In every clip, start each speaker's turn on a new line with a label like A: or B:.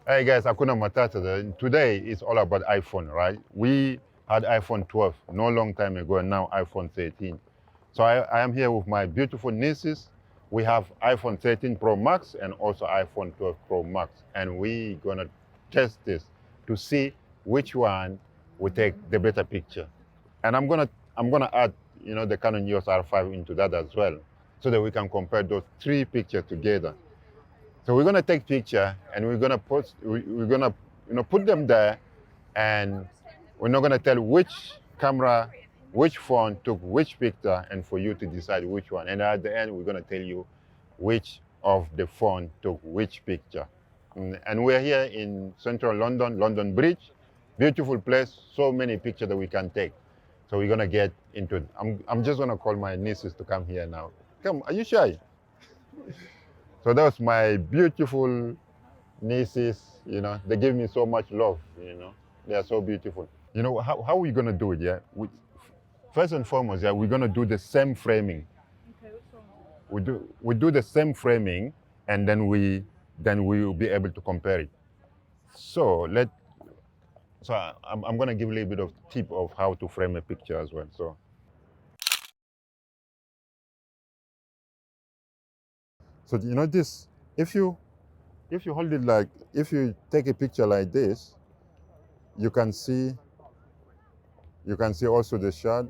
A: Hey guys, Hakuna Matata. Today is all about iPhone, right? We had iPhone 12 no long time ago, and now iPhone 13. So I am here with my beautiful nieces. We have iPhone 13 Pro Max and also iPhone 12 Pro Max, and we gonna test this to see which one will take the better picture. And I'm gonna add, the Canon EOS R5 into that as well, so that we can compare those three pictures together. So we're gonna take picture and we're gonna post. We're gonna put them there, and we're not gonna tell which camera, which phone took which picture, and for you to decide which one. And at the end, we're gonna tell you which of the phone took which picture. And we're here in central London, London Bridge, beautiful place. So many pictures that we can take. So we're gonna get into it. I'm just gonna call my nieces to come here now. Come, are you shy? So that was my beautiful nieces, they give me so much love. They are so beautiful. How are we going to do it, yeah? First and foremost, yeah, we're going to do the same framing. We do the same framing, and then we will be able to compare it. So I'm going to give a little bit of tip of how to frame a picture as well. So this, if you hold it like, if you take a picture like this, you can see you can see also the shot.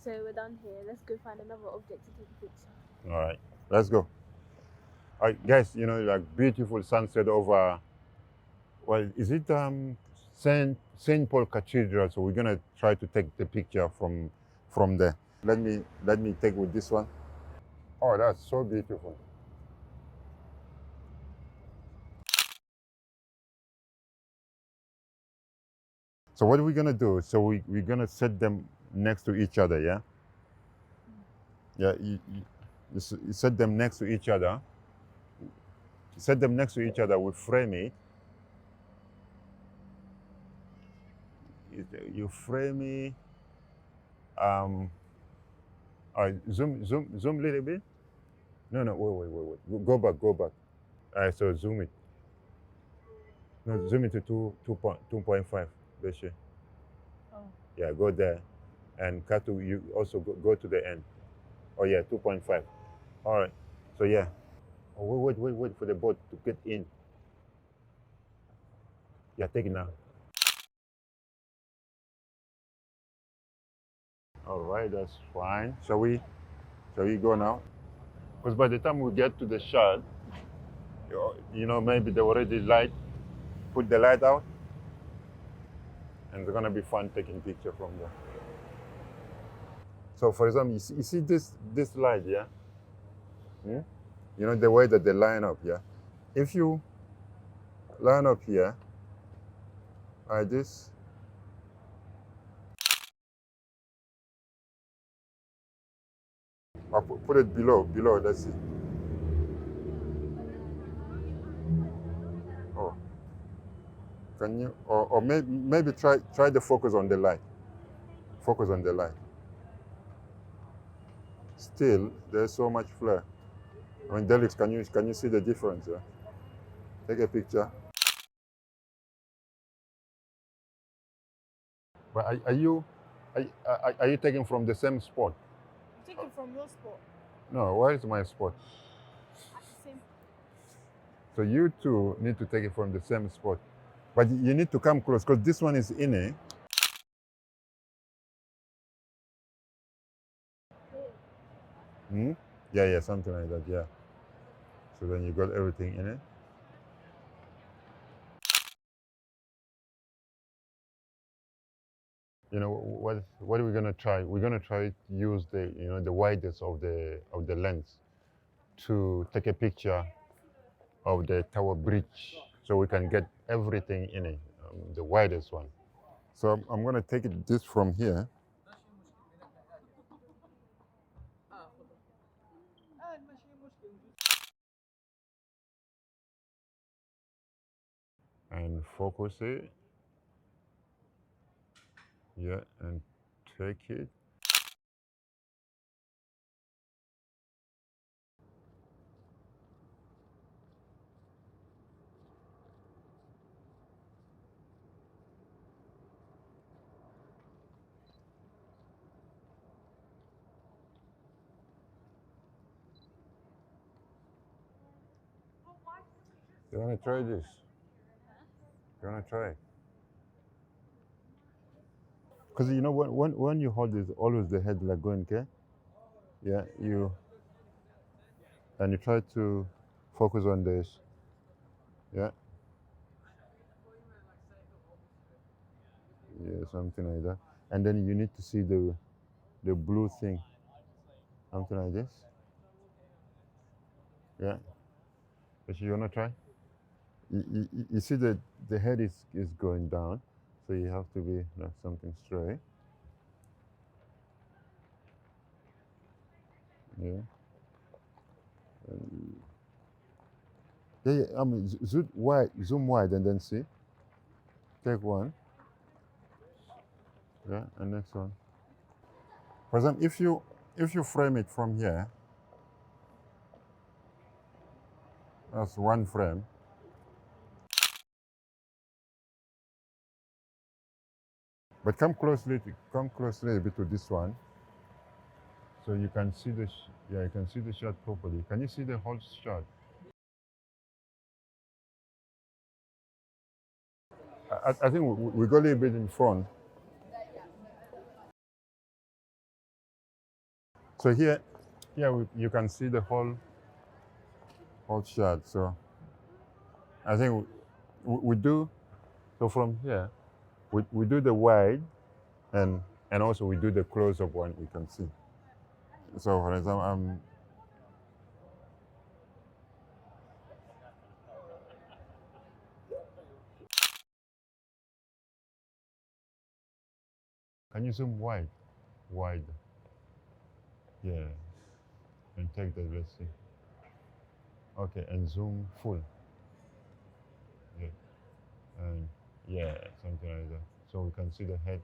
B: So we're done here. Let's go find another object to take a picture.
A: All right, let's go. All right, guys, like beautiful sunset over. Well, is it Saint Paul Cathedral? So we're gonna try to take the picture from there. Let me take with this one. Oh, that's so beautiful. So what are we gonna do? So we're gonna set them next to each other, yeah? Yeah, you set them next to each other. Set them next to each other. We frame it. You frame it. Um, all right, zoom a little bit. No, no, wait. Go back. All right, so zoom it. No, zoom it to 2.5. Beshe.
B: Oh.
A: Yeah, go there. And cut to, you also go to the end. Oh, yeah, 2.5. All right. So, yeah. Oh, wait for the boat to get in. Yeah, take it now. All right, that's fine. Shall we go now? Because by the time we get to the shot, maybe they already put the light out, and it's gonna be fun taking picture from there. So, for example, you see this light, yeah? Hmm? The way that they line up, yeah? If you line up here, like this, or put it below, let's see. Oh, can you, or maybe try the focus on the light. Focus on the light. Still, there's so much flare. I mean, Delix, can you see the difference? Yeah? Take a picture. But are you taking from the same spot?
B: I'm taking from your spot.
A: No, where is my spot?
B: At the same.
A: So you two need to take it from the same spot. But you need to come close because this one is in it. Hmm? Yeah, something like that, yeah. So then you got everything in it. What are we gonna try? We're gonna try to use the widest of the lens to take a picture of the Tower Bridge, so we can get everything in it, the widest one. So I'm gonna take this from here and focus it, yeah, and take it. You wanna try this? You wanna try? Because you know when you hold this, always the head like going, okay? Yeah, and you try to focus on this. Yeah, yeah, something like that. And then you need to see the blue thing, something like this. Yeah. But you wanna try? You see the head is going down, so you have to be like something straight. Yeah. Yeah, yeah. I mean, zoom wide, and then see. Take one. Yeah, and next one. For example, if you frame it from here, that's one frame. But come closely a bit to this one, so you can see yeah, you can see the shot properly. Can you see the whole shot? I think we go a little bit in front. So here you can see the whole shot. So I think we do so from here. We do the wide, and also we do the close up one. We can see. So for example, can you zoom wide? Yeah, and take the let's see. Okay, and zoom full. Yeah, and yeah, something like that. So we can see the head.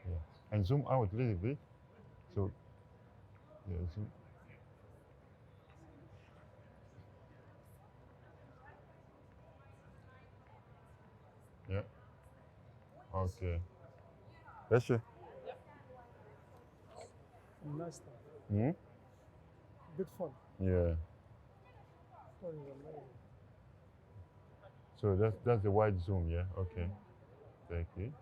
A: Yeah, and zoom out a little bit. So yeah, zoom. Yeah. Okay. That's it.
C: Nice stuff.
A: Hmm?
C: Good fun.
A: Yeah.
C: Fun is amazing.
A: So that's the wide zoom. Yeah. Okay. Thank you.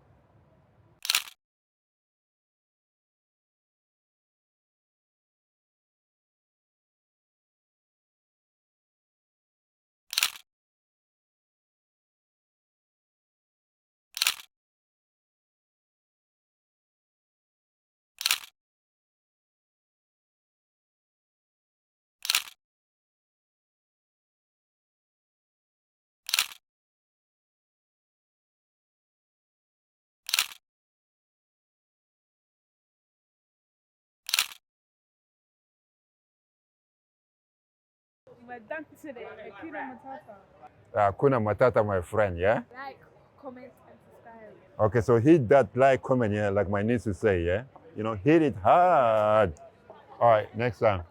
B: We're done today. Hakuna Matata.
A: Kuna Matata, my friend. Yeah.
B: Like, comment, and subscribe.
A: Okay. So hit that like, comment. Yeah, like my niece would say. Yeah. Hit it hard. All right. Next time.